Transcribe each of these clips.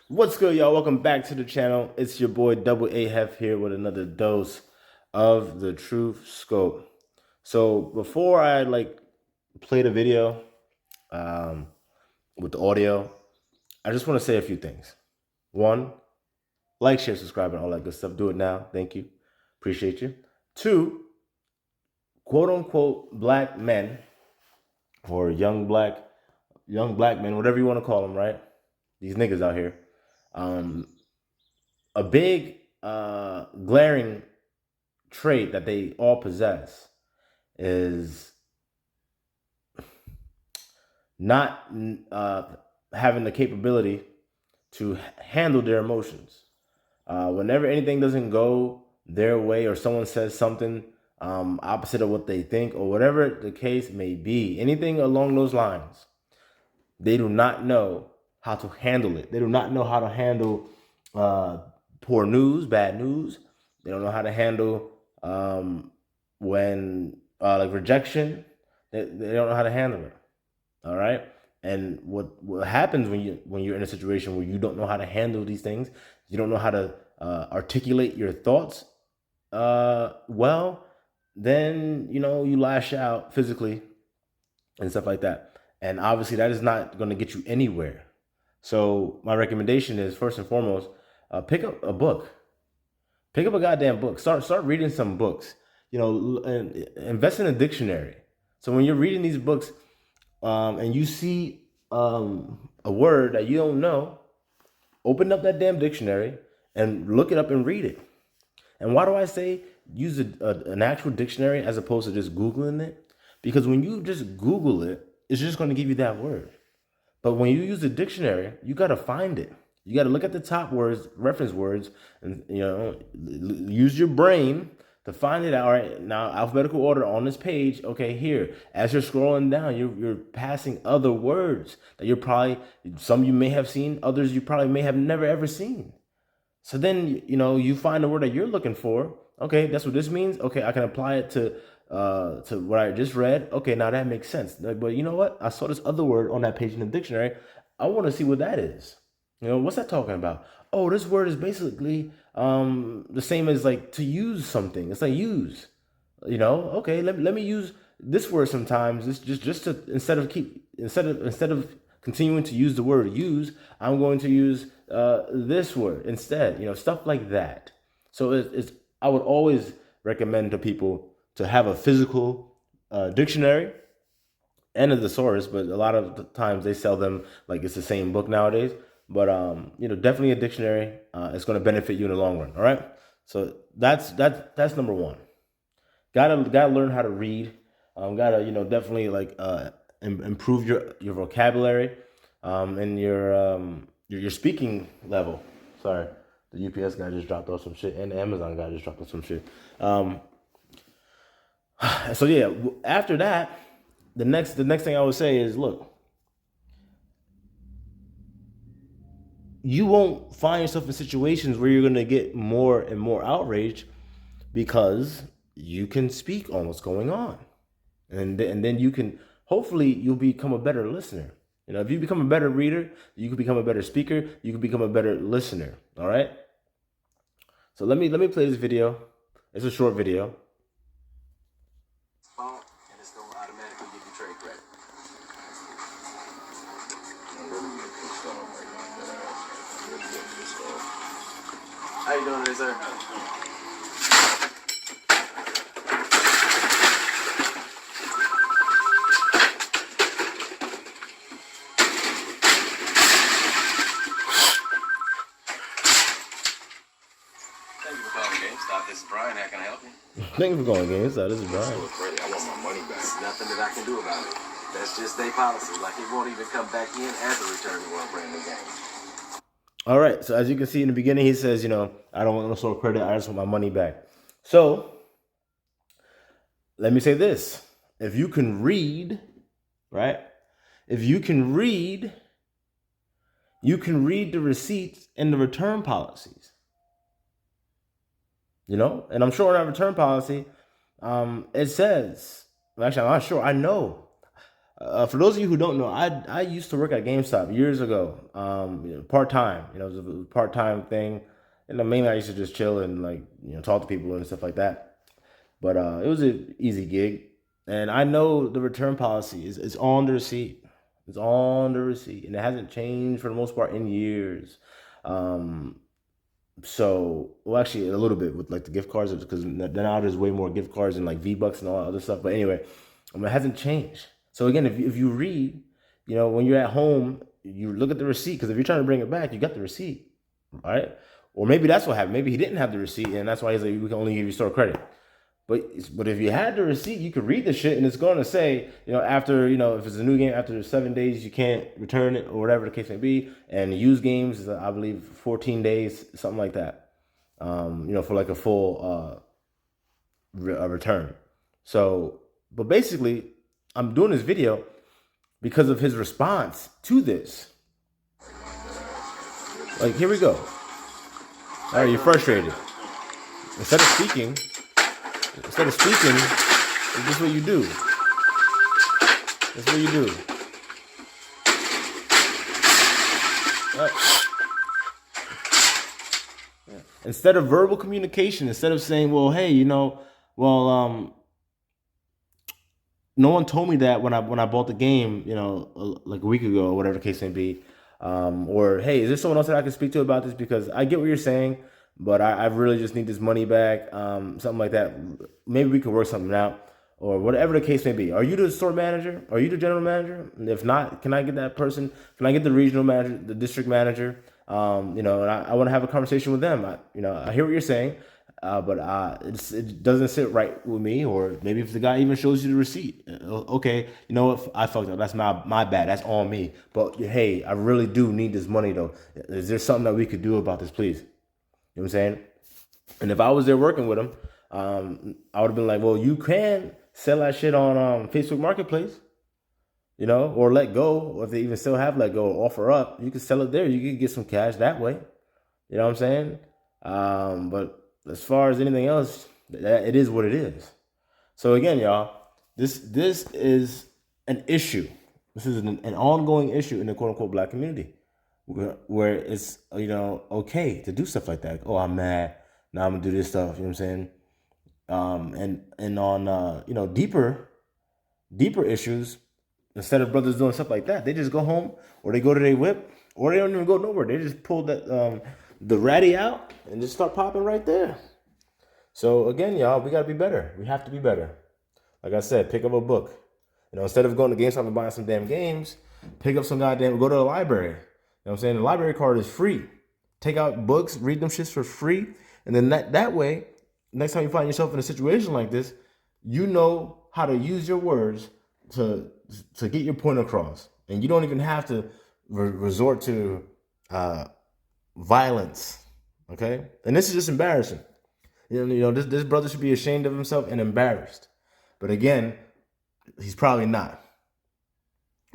What's good, y'all? Welcome back to the channel. It's your boy Double A Hef here with another dose of the Truth Scope. So before I play the video with the audio, I just want to say a few things. One, like, share, subscribe, and all that good stuff. Do it now. Thank you. Appreciate you. Two, quote unquote black men or young black men, whatever you want to call them, right? These niggas out here. A big glaring trait that they all possess is not having the capability to handle their emotions. Whenever anything doesn't go their way or someone says something opposite of what they think or whatever the case may be, anything along those lines, they do not know how to handle it. They do not know how to handle poor news, bad news. They don't know how to handle when like rejection. They don't know how to handle it. All right. And what happens when you're in a situation where you don't know how to handle these things, you don't know how to articulate your thoughts well, then you lash out physically and stuff like that. And obviously that is not going to get you anywhere. So my recommendation is, first and foremost, pick up a book. Pick up a goddamn book. Start reading some books. And invest in a dictionary. So when you're reading these books and you see a word that you don't know, open up that damn dictionary and look it up and read it. And why do I say use an actual dictionary as opposed to just Googling it? Because when you just Google it, it's just going to give you that word. But when you use a dictionary, you got to find it. You got to look at the top words, reference words, and use your brain to find it out. All right, now alphabetical order on this page. Okay, here as you're scrolling down, you're passing other words that some you may have seen, others you probably may have never ever seen. So then you find the word that you're looking for. Okay, that's what this means. Okay, I can apply it to what I just read. Okay, now that makes sense. But you know what? I saw this other word on that page in the dictionary. I want to see what that is. What's that talking about? Oh, this word is basically the same as like to use something. It's like use. Okay, let me use this word sometimes. It's just to instead of continuing to use the word use, I'm going to use this word instead. Stuff like that. So I would always recommend to people to have a physical dictionary and a thesaurus, but a lot of the times they sell them like it's the same book nowadays. But definitely a dictionary is going to benefit you in the long run. All right, so that's number one. Gotta learn how to read. Gotta definitely improve your vocabulary and your speaking level. Sorry, the UPS guy just dropped off some shit, and the Amazon guy just dropped off some shit. So yeah, after that, the next thing I would say is, look, you won't find yourself in situations where you're gonna get more and more outraged because you can speak on what's going on, and then hopefully you'll become a better listener. If you become a better reader, you can become a better speaker. You can become a better listener. All right. So let me play this video. It's a short video. And it's gonna automatically give you trade credit. How you doing today, sir? Thank you for calling GameStop. This is Brian. How can I help you? Thank you for calling GameStop. This is Brian. I want my money back. There's nothing that I can do about it. That's just their policy. Like, it won't even come back in as a return to a brand new game. All right. So as you can see in the beginning, he says, I don't want no sort of credit. I just want my money back. So let me say this. If you can read, right? If you can read the receipts and the return policies. And I'm sure in that return policy, it says, actually, I'm not sure. I know For those of you who don't know, I used to work at GameStop years ago, part time. It was a part time thing, and mainly I used to just chill and like talk to people and stuff like that. But it was an easy gig, and I know the return policy is on the receipt. It's on the receipt, and it hasn't changed for the most part in years. Um, so, well, actually, a little bit with like the gift cards because now there's way more gift cards and like V-Bucks and all that other stuff. But anyway, it hasn't changed. So again, if you read, when you're at home, you look at the receipt because if you're trying to bring it back, you got the receipt, right? Or maybe that's what happened. Maybe he didn't have the receipt, and that's why he's like, we can only give you store credit. But if you had the receipt, you could read the shit, and it's going to say, after, if it's a new game, after 7 days, you can't return it or whatever the case may be. And used games is, I believe, 14 days, something like that. For like a full return. So, but basically, I'm doing this video because of his response to this. Like, here we go. All right, you're frustrated. Instead of speaking, this is what you do. That's what you do. Instead of verbal communication, instead of saying, well, hey, no one told me that when I bought the game, like a week ago or whatever the case may be. Or, hey, is there someone else that I can speak to about this? Because I get what you're saying, but I really just need this money back, something like that. Maybe we could work something out, or whatever the case may be. Are you the store manager? Are you the general manager? And if not, can I get that person? Can I get the regional manager, the district manager? And I want to have a conversation with them. I hear what you're saying, but it doesn't sit right with me. Or maybe if the guy even shows you the receipt, okay, you know what? I fucked up. That's my bad. That's on me. But hey, I really do need this money though. Is there something that we could do about this, please? You know what I'm saying? And if I was there working with him, I would have been like, well, you can sell that shit on Facebook Marketplace, or let go, or if they even still have let go or offer up, you can sell it there. You can get some cash that way. You know what I'm saying? But as far as anything else, it is what it is. So again, y'all, this is an issue. This is an ongoing issue in the quote unquote black community, where it's okay to do stuff like that. Like, oh, I'm mad. Now I'm gonna do this stuff. You know what I'm saying? And on deeper issues, instead of brothers doing stuff like that, they just go home or they go to their whip or they don't even go nowhere. They just pull that the ratty out and just start popping right there. So again, y'all, we gotta be better. We have to be better. Like I said, pick up a book. Instead of going to GameStop and buying some damn games, pick up some goddamn, go to the library. You know what I'm saying? The library card is free. Take out books, read them shits for free. And then that way, next time you find yourself in a situation like this, you know how to use your words to get your point across. And you don't even have to resort to violence. Okay? And this is just embarrassing. This brother should be ashamed of himself and embarrassed. But again, he's probably not.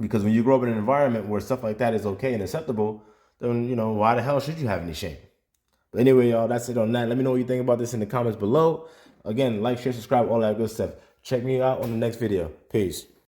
Because when you grow up in an environment where stuff like that is okay and acceptable, then, why the hell should you have any shame? But anyway, y'all, that's it on that. Let me know what you think about this in the comments below. Again, like, share, subscribe, all that good stuff. Check me out on the next video. Peace.